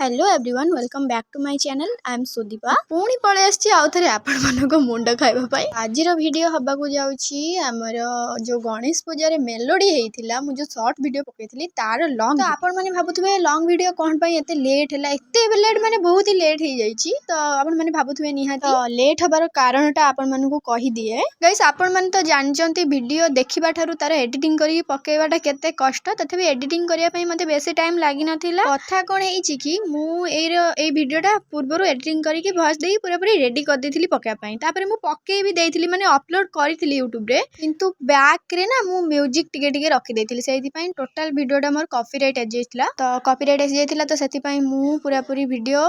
Hello everyone welcome back to my channel I am Sudipa पुणी पळे आछि आउ थरे आपण मानको मुंड खाइबा पई आजिर वीडियो हबा को जाउछि हमर जो गणेश पूजा रे मेलोडी हेइथिला मु जो शॉर्ट वीडियो पकेइथिली तार लॉन्ग तो आपण माने भाबुथबे लॉन्ग वीडियो कोन पई एते लेट हैला एते लेट माने बहुत ही लेट हे जाइछि तो आपण माने भाबुथबे निहाती तो लेट हबार कारणटा आपण मानको कहि दिए गाइस आपण माने तो जानचंती वीडियो देखिबा थारु तार एडिटिंग करी पकेइबाटा केते कष्ट तथबी एडिटिंग करिया पई मते बेसी टाइम लागि नथिला कथा कोन हेइछि कि मु ए वीडियोटा पूर्व एडिटिंग करके भॉइस दे पूरा पूरी रेडी कर देथिली पकेया पई तापर मु पके भी देथिली माने अपलोड करथिली YouTube रे किंतु बैक रे ना मु म्यूजिक टिके टिके रखि देथिली सेहि पई टोटल वीडियोटा मोर कॉपीराइट आ जाइथिला तो कॉपीराइट आ जाइथिला तो सेति पई मु पूरा पूरी वीडियो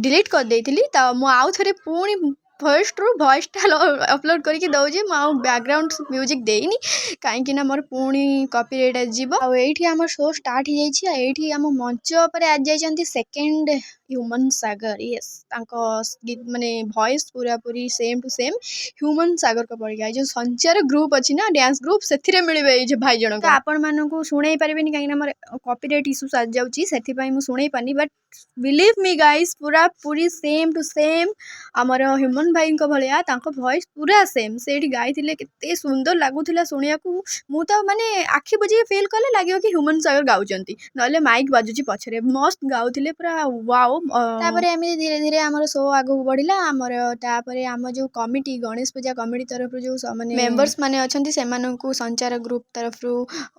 डिलीट कर देथिली तो मु आउ थरे पूरी फर्स्ट रु वॉइस अपलोड करके दउजे माउ बैकग्राउंड म्यूजिक देइनी काहे कि ना मोर पुणी कॉपीराइट आजिबो आ एठी हमर शो स्टार्ट ही जाइछि आ एठी हम मंच पर आ जाइछन्ती सेकंड ह्यूमन सागर यस तांको माने वॉइस पूरा पूरी सेम टू सेम ह्यूमन सागर को पड़ गया जो संचार ग्रुप अछि ना डांस ग्रुप सेथिरे मिलिबे ए जे भाई जणक आपण मानको सुनै परिबेनी काहे ना मोर कॉपीराइट इशू आ जाउछि सेथि पई मु सुनै पानी बट बिलीव मी गाइस पूरा पूरी सेम टू सेम हमर ह्यूमन भाई को भलिया तांको वॉइस पूरा सेम सेठी गाइथिले केते सुंदर लागुथिला सुनिया को मु तो माने आखि बुझी फील कले लागियो कि ह्यूमन सागर गाउचंती नले माइक बाजुची पछरे मस्त गाउथिले पूरा वाओ तापरे एमि धीरे धीरे हमर शो आगु बढ़िला हमर तापरे हम जो कमिटी गणेश पूजा कमिटी तरफ जो माने मेंबर्स माने अछंती सेमाननकु संचार ग्रुप तरफ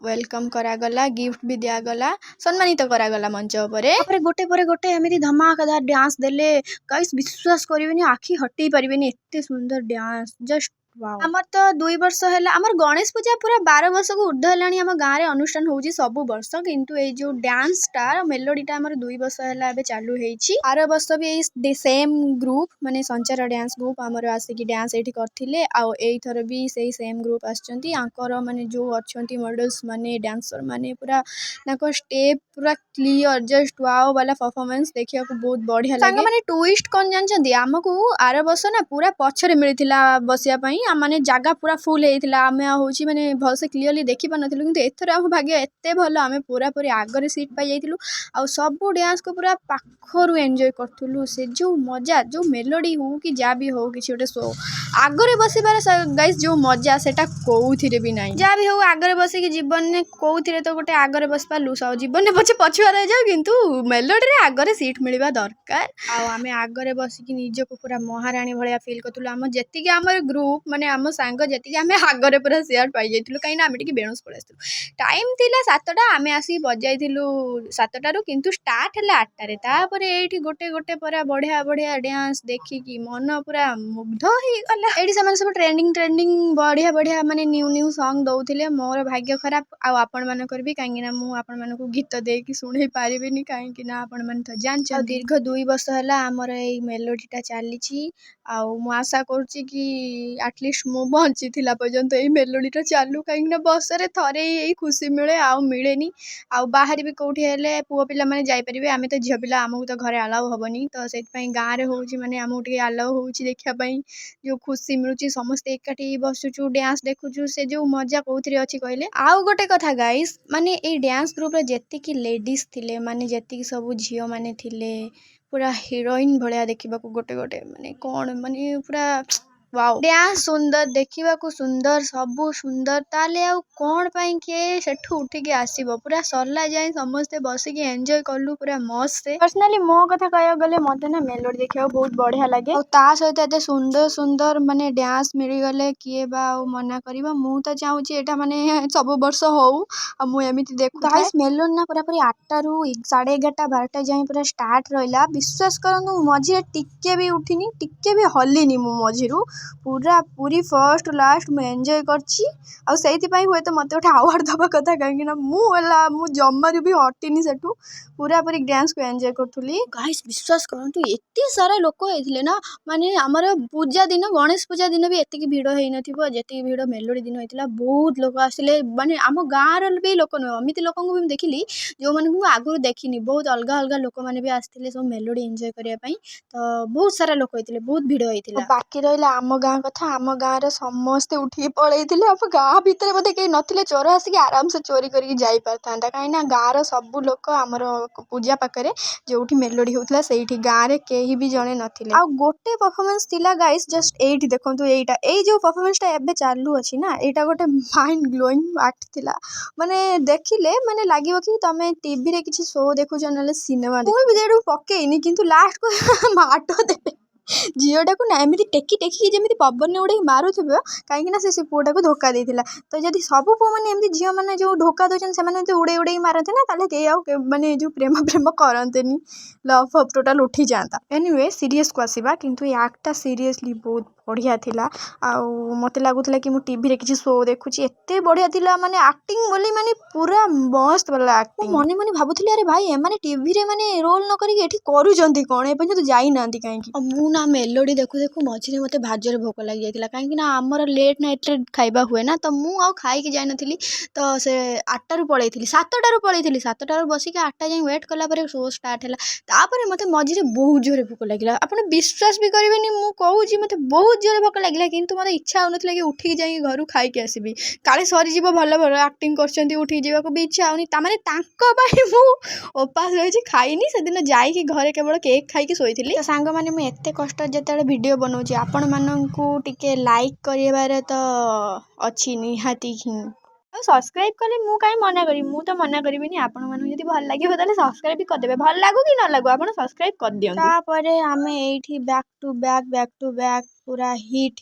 वेलकम करा गला गिफ्ट भी दिया गला सम्मानित करा गला मंच पर गोटे एमि धमाकेदार डांस देले गाइस विश्वास करिवेनी आखि हटई परिवेनी एते सुंदर डांस जस्ट वाओ हमर तो 2 वर्ष हैला हमर गणेश पूजा पूरा 12 वर्ष को उर्ध हैलानी हम गाँ रे अनुष्ठान होउची सब वर्ष किंतु ए जो डांस टा मेलोडीटा हमर 2 वर्ष हैला एबे चालू हेइची आर वर्ष भी ए सेम ग्रुप माने संचार डांस ग्रुप हमर आसी की डांस एठी करथिले आ एई थर भी सेही सेम ग्रुप आछंती आंकर माने जो अछंती मॉडल्स माने डांसर माने पूरा नाको स्टेप पूरा क्लियर जस्ट वाओ वाला परफॉर्मेंस देखिया को बहुत बढ़िया लागे माने ट्विस्ट कोन जानचंती हमकु आर वर्ष ना पूरा पछरे मिलिथिला बसिया पई माने जागा पूरा फुल हेइथिला आमे होउची माने भलसे क्लियरली देखि पानथिलु किंतु एथरे हम भाग्य एते भलो आमे पूरा पूरी आगरे सीट पाई जाइथिलु आ सब डांस को पूरा पाखरु एन्जॉय करथुलु से जो मजा जो मेलोडी हो कि जा भी हो कि छोटे शो आगरे बसिबार गाइस जो मजा सेटा कोउथिरे भी नाही जा भी हो आगरे बसी कि जीवन ने कोउथिरे तो गोटे आगरे बस पालु स जीवन ने पछे पछुआ रह जाऊ किंतु मेलोडी रे आगरे सीट मिलिबा दरकार आ आमे आगरे बसी कि निज को पूरा महारानी भलिया फील करथुलु हम जेति कि हमर ग्रुप माने हम सांग जेति कि हमें आगरे पूरा शेयर पाई जाइथिलु काइना हमें टिके बेणुस पळेसथिलु टाइम थिला 7टा हमें आसी बजाइथिलु 7टा रु किंतु स्टार्ट हला 8टा रे तापरे एठी गोटे गोटे पूरा बढ़िया बढ़िया डांस देखि कि मन पूरा मुग्ध ही गला एठी समान सब ट्रेंडिंग बढ़िया बढ़िया माने न्यू सॉन्ग दउथिले मोर भाग्य खराब आ आपण मानकर भी काहेकिना मु आपण मानको गीत दे कि सुनै पारिबेनी काहेकिना आपण मान त जानछ दीर्घ 2 वर्ष हला हमर ए मेलोडीटा चालीछि आ मु आशा करछि कि एटलिस्ट मु बंची थिला पर्यंत ए मेलोडीटा चालू काहेकिना बसरे थरे ए खुशी मिले आ मिलेनी आ बाहर भी कोठी हेले पुओ पिला माने जाई परिबे आमे तो झियो पिला हमहु तो घरे अलाउ हबनी तो सेत पई गाँ रे होउची माने हमहु टिके अलाउ होउची देखिया पई जो खुशी मिलुची समस्त एकाठी बसुचु डांस देखुचु से जो मजा कोउथरे अछि कहले आउ गोटे कथा गाइस माने ए डांस ग्रुप रे जेति कि लेडीज थिले माने जेति कि सब झियो माने थिले पूरा हीरोइन भलिया देखिबा को गोटे गोटे माने कोन माने पूरा वाओ डांस सुंदर देखिबा को सुंदर सबु सुंदर ताले आ कोन पई के सेठु उठी के आसीबो पूरा सरला जाय समस्त बसी के एन्जॉय करलु पूरा मस्त से पर्सनली मो कथा कहया गले मते ना मेलोडी देखियो बहुत बढ़िया लागे और ता सहित एते सुंदर सुंदर माने डांस मिली गले किए बा मना करबा मु त चाहूची एटा माने सब वर्ष हो आ मु एमिति देखु गाइस मेलोडी ना पूरा पूरी 8टा रु 11:30 12टा जाय पूरा स्टार्ट रहिला विश्वास करनु मझी टिके भी उठिनी टिके भी हल्लिनी मु मझीरु पूरा पूरी फर्स्ट लास्ट में एंजॉय करछि आ सेति पई होय त मते उठा अवार्ड दबा कथा काहे ना मु जम्मारू भी हटिनी सेठू पूरा पूरी डांस को एंजॉय करथुली गाइस विश्वास करंतु एते सारा लोक हेथिले ना माने हमर पूजा दिन गणेश पूजा दिन भी एते की भीड़ हेइ नथिबो जेते भीड़ मेलोडी दिन हेतिला बहुत लोक आसिले माने हम गाँ रे भी लोक न अमिति लोक को भी देखिली जो माने को आगुर देखिनी बहुत अलगा अलगा लोक माने भी आस्थिले सब मेलोडी एंजॉय करिया पई तो बहुत सारा लोक हेतिले बहुत भीड़ हेतिला बाकी रहिला ଆମ ଗାଁ କଥା, ଆମ ଗାଁରେ ସମସ୍ତେ ଉଠିକି ପଳେଇଥିଲେ। ଆମ ଗାଁ ଭିତରେ ବୋଧେ କେହି ନଥିଲେ, ଚୋର ଆସିକି ଆରାମସେ ଚୋରି କରିକି ଯାଇପାରିଥାନ୍ତା। କାହିଁକିନା ଗାଁର ସବୁ ଲୋକ ଆମର ପୂଜା ପାଖରେ ଯୋଉଠି ମେଲୋଡ଼ି ହେଉଥିଲା ସେଇଠି, ଗାଁରେ କେହି ବି ଜଣେ ନଥିଲେ। ଆଉ ଗୋଟେ ପରଫର୍ମାନ୍ସ ଥିଲା ଗାଇସ୍, ଜଷ୍ଟ ଏଇଠି ଦେଖନ୍ତୁ। ଏଇ ଯୋଉ ପରଫର୍ମାନ୍ସଟା ଏବେ ଚାଲୁଅଛି ନା, ଏଇଟା ଗୋଟେ ମାଇଣ୍ଡ ବ୍ଲୋଇଂ ଆକ୍ଟ ଥିଲା। ମାନେ ଦେଖିଲେ ମାନେ ଲାଗିବ କି ତମେ ଟିଭିରେ କିଛି ଶୋ ଦେଖୁଛ, ନହେଲେ ସିନେମା। ମୁଁ ବି ଦେହକୁ ପକେଇନି, କିନ୍ତୁ ଲାଷ୍ଟକୁ ମାଡ଼ ଦେବେ ଝିଅଟାକୁ ନା ଏମିତି ଟେକିକି ଯେମିତି ପବନରେ ଉଡ଼େଇକି ମାରୁଥିବ, କାହିଁକିନା ସେ ପୁଅଟାକୁ ଧୋକା ଦେଇଥିଲା। ତ ଯଦି ସବୁ ପୁଅମାନେ ଏମିତି ଝିଅମାନେ ଯୋଉ ଧୋକା ଦେଉଛନ୍ତି ସେମାନେ ଏମିତି ଉଡ଼େଇକି ମାରନ୍ତି ନା, ତାହେଲେ କେହି ଆଉ ମାନେ ଯୋଉ ପ୍ରେମ କରନ୍ତେନି, ଲଭ୍ ଫଭ୍ ଟୋଟାଲ୍ ଉଠିଯାଆନ୍ତା। ଏନିୱେ ସିରିୟସ୍କୁ ଆସିବା, କିନ୍ତୁ ଏ ଆକ୍ଟଟା ସିରିୟସଲି ବହୁତ ବଢ଼ିଆ ଥିଲା। ଆଉ ମୋତେ ଲାଗୁଥିଲା କି ମୁଁ ଟିଭିରେ କିଛି ଶୋ ଦେଖୁଛି, ଏତେ ବଢ଼ିଆ ଥିଲା। ମାନେ ଆକ୍ଟିଂ ବୋଲି ମାନେ ପୁରା ମସ୍ତ ଭଲ ଆକ୍ଟିଂ। ମୁଁ ମନେ ଭାବୁଥିଲି, ଆରେ ଭାଇ ଏମାନେ ଟିଭିରେ ମାନେ ରୋଲ୍ ନ କରିକି ଏଠି କରୁଛନ୍ତି କ'ଣ, ଏପର୍ଯ୍ୟନ୍ତ ଯାଇନାହାନ୍ତି କାହିଁକି। ମୁଁ ନା ମେଲୋଡ଼ି ଦେଖୁ ଦେଖୁ ମଝିରେ ମୋତେ ଭାଜରେ ଭୋକ ଲାଗିଯାଇଥିଲା, କାହିଁକିନା ଆମର ଲେଟ୍ ନାଇଟ୍ରେ ଖାଇବା ହୁଏ ନା, ତ ମୁଁ ଆଉ ଖାଇକି ଯାଇନଥିଲି। ତ ସେ 8ଟାରୁ ପଳେଇଥିଲି, 7ଟାରୁ ବସିକି 8ଟା ଯାଏଁ ୱେଟ୍ କଲା ପରେ ଶୋ ଷ୍ଟାର୍ଟ ହେଲା। ତାପରେ ମୋତେ ମଝିରେ ବହୁତ ଜୋରରେ ଭୋକ ଲାଗିଲା। ଆପଣ ବିଶ୍ୱାସ ବି କରିବେନି, ମୁଁ କହୁଛି ମୋତେ ବହୁତ ଜୋରରେ ଭୋକ ଲାଗିଲା, କିନ୍ତୁ ମୋତେ ଇଚ୍ଛା ହେଉନଥିଲା କି ଉଠିକି ଯାଇକି ଘରୁ ଖାଇକି ଆସିବି, କାଳେ ସରିଯିବ। ଭଲ ଆକ୍ଟିଂ କରୁଛନ୍ତି, ଉଠିକି ଯିବାକୁ ବି ଇଚ୍ଛା ହେଉନି। ତାମାନେ ତାଙ୍କ ପାଇଁ ମୁଁ ଉପାସ ରହିଛି, ଖାଇନି। ସେଦିନ ଯାଇକି ଘରେ କେବଳ କେକ୍ ଖାଇକି ଶୋଇଥିଲି। ତ ସାଙ୍ଗମାନେ, ମୁଁ ଏତେ କଷ୍ଟ ଯେତେବେଳେ ଭିଡ଼ିଓ ବନାଉଛି, ଆପଣମାନଙ୍କୁ ଟିକେ ଲାଇକ୍ କରିବାର ତ ଅଛି ନିହାତି ହିଁ। ଆଉ ସବସ୍କ୍ରାଇବ୍ କଲେ ମୁଁ କାହିଁ ମନା କରିବି, ମୁଁ ତ ମନା କରିବିନି। ଆପଣମାନଙ୍କୁ ଯଦି ଭଲ ଲାଗିବ ତାହେଲେ ସବସ୍କ୍ରାଇବ୍ ବି କରିଦେବେ, ଭଲ ଲାଗୁ କି ନ ଲାଗୁ ଆପଣ ସବସ୍କ୍ରାଇବ୍ କରିଦିଅନ୍ତୁ। ତାପରେ ଆମେ ଏଇଠି ବ୍ୟାକ୍ ଟୁ ବ୍ୟାକ୍ ପୁରା ହିଟ୍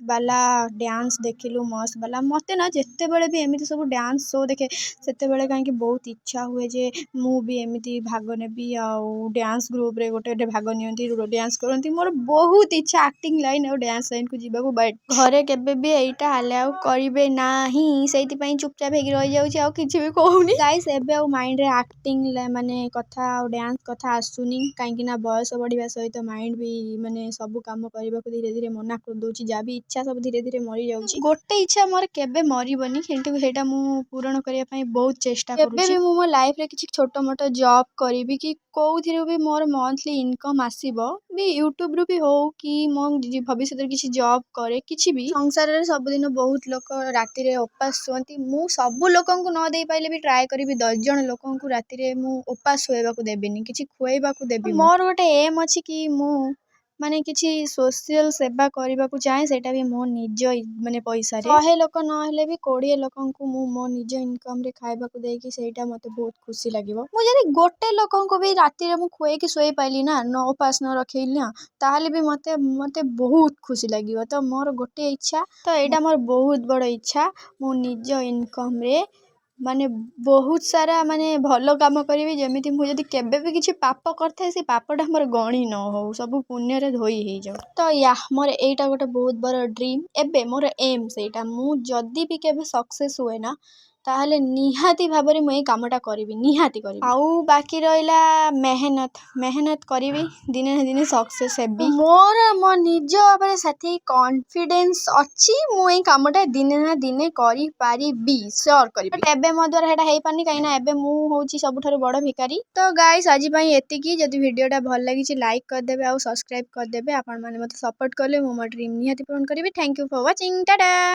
ବାଲା ଡ୍ୟାନ୍ସ ଦେଖିଲୁ, ମସ୍ତ ବାଲା। ମୋତେ ନା ଯେତେବେଳେ ବି ଏମିତି ସବୁ ଡ୍ୟାନ୍ସ ଶୋ ଦେଖେ, ସେତେବେଳେ କାହିଁକି ବହୁତ ଇଚ୍ଛା ହୁଏ ଯେ ମୁଁ ବି ଏମିତି ଭାଗ ନେବି, ଆଉ ଡ୍ୟାନ୍ସ ଗ୍ରୁପ୍ରେ ଗୋଟେ ଭାଗ ନିଅନ୍ତି, ଡ୍ୟାନ୍ସ କରନ୍ତି। ମୋର ବହୁତ ଇଚ୍ଛା ଆକ୍ଟିଂ ଲାଇନ୍ ଆଉ ଡ୍ୟାନ୍ସ ଲାଇନ୍କୁ ଯିବାକୁ, ବଟ୍ ଘରେ କେବେ ବି ଏଇଟା ଆଲାଉ କରିବେ ନାହିଁ, ସେଇଥିପାଇଁ ଚୁପଚାପ ହେଇକି ରହିଯାଉଛି, ଆଉ କିଛି ବି କହୁନି। ଗାଇସ୍, ଏବେ ଆଉ ମାଇଣ୍ଡରେ ଆକ୍ଟିଂ ମାନେ କଥା ଆଉ ଡ୍ୟାନ୍ସ କଥା ଆସୁନି, କାହିଁକିନା ବୟସ ବଢ଼ିବା ସହିତ ମାଇଣ୍ଡ ବି ମାନେ ସବୁ କାମ କରିବାକୁ ଧୀରେ ଧୀରେ ମନା କରିଦେଉଛି। ଯାହା ବି ଇଚ୍ଛା ସବୁ ଧୀରେ ଧୀରେ ମରିଯାଉଛି। ଗୋଟେ ଇଚ୍ଛା ମୋର କେବେ ମରିବନି, କିନ୍ତୁ ସେଇଟା ମୁଁ ପୂରଣ କରିବା ପାଇଁ ବହୁତ ଚେଷ୍ଟା କରୁଛି। ଏବେ ବି ମୁଁ ମୋ ଲାଇଫ୍ରେ କିଛି ଛୋଟ ମୋଟ ଜବ୍ କରିବି, କି କୋଉଥିରୁ ବି ମୋର ମନ୍ଥଲି ଇନକମ୍ ଆସିବ ବି, ୟୁଟ୍ୟୁବରୁ ବି ହଉ, କି ମୋ ଭବିଷ୍ୟତରେ କିଛି ଜବ୍ କରେ, କିଛି ବି। ସଂସାରରେ ସବୁଦିନ ବହୁତ ଲୋକ ରାତିରେ ଉପାସ ଶୁଅନ୍ତି। ମୁଁ ସବୁ ଲୋକଙ୍କୁ ନ ଦେଇ ପାଇଲେ ବି ଟ୍ରାଏ କରିବି 10 ଜଣ ଲୋକଙ୍କୁ ରାତିରେ ମୁଁ ଉପାସ ଶୋଇବାକୁ ଦେବିନି, କିଛି ଖୁଆଇବାକୁ ଦେବି। ମୋର ଗୋଟେ ଏମ୍ ଅଛି କି ମୁଁ ମାନେ କିଛି ସୋସିଆଲ ସେବା କରିବାକୁ ଚାହେଁ, ସେଇଟା ବି ମୋ ନିଜ ମାନେ ପଇସାରେ। 100 ଲୋକ ନହେଲେ ବି 20 ଲୋକଙ୍କୁ ମୁଁ ମୋ ନିଜ ଇନକମ୍ରେ ଖାଇବାକୁ ଦେଇକି, ସେଇଟା ମୋତେ ବହୁତ ଖୁସି ଲାଗିବ। ମୁଁ ଯଦି ଗୋଟେ ଲୋକଙ୍କୁ ବି ରାତିରେ ମୁଁ ଖୁଆଇକି ଶୋଇପାରିଲି ନା, ଉପାସ ନ ରଖେଇଲି ନା, ତାହେଲେ ବି ମୋତେ ବହୁତ ଖୁସି ଲାଗିବ। ତ ମୋର ଗୋଟେ ଇଚ୍ଛା, ତ ଏଇଟା ମୋର ବହୁତ ବଡ଼ ଇଚ୍ଛା, ମୁଁ ନିଜ ଇନକମ୍ରେ ମାନେ ବହୁତ ସାରା ମାନେ ଭଲ କାମ କରିବି, ଯେମିତି ମୁଁ ଯଦି କେବେ ବି କିଛି ପାପ କରିଥାଏ, ସେ ପାପଟା ମୋର ଗଣି ନ ହଉ, ସବୁ ପୁଣ୍ୟରେ ଧୋଇ ହେଇଯାଉ। ତ ମୋର ଏଇଟା ଗୋଟେ ବହୁତ ବଡ଼ ଡ୍ରିମ୍। ଏବେ ମୋର ଏମ୍ ସେଇଟା, ମୁଁ ଯଦି ବି କେବେ ସକ୍ସେସ୍ ହୁଏ ନା, ତାହେଲେ ନିହାତି ଭାବରେ ମୁଁ ଏଇ କାମଟା କରିବି, ନିହାତି କରିବି। ଆଉ ବାକି ରହିଲା ମେହନତ କରିବି, ଦିନେ ନା ଦିନେ ସକ୍ସେସ୍ ହେବି। ମୋର ମୋ ନିଜ ଉପରେ ସେତିକି କନଫିଡେନ୍ସ ଅଛି, ମୁଁ ଏଇ କାମଟା ଦିନେ ନା ଦିନେ କରିପାରିବି, ସିଓର୍ କରିବି। ଏବେ ମୋ ଦ୍ୱାରା ସେଇଟା ହେଇପାରୁନି, କାହିଁକିନା ଏବେ ମୁଁ ହେଉଛି ସବୁଠାରୁ ବଡ଼ ଭିକାରୀ। ତ ଗାଇସ୍, ଆଜି ପାଇଁ ଏତିକି। ଯଦି ଭିଡ଼ିଓଟା ଭଲ ଲାଗିଛି ଲାଇକ୍ କରିଦେବେ ଆଉ ସବସ୍କ୍ରାଇବ୍ କରିଦେବେ। ଆପଣମାନେ ମୋତେ ସପୋର୍ଟ କଲେ ମୁଁ ମୋ ଡ୍ରିମ୍ ନିହାତି ପୂରଣ କରିବି। Thank you for watching, Tata.